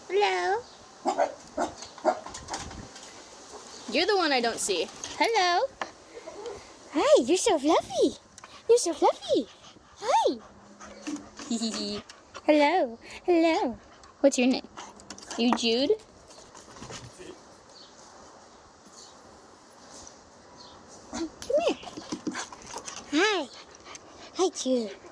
Hello. You're the one I don't see. Hello. Hi, you're so fluffy. You're so fluffy. Hi. Hello. Hello. What's your name? You Jude? Come here. Hi. Hi, Jude.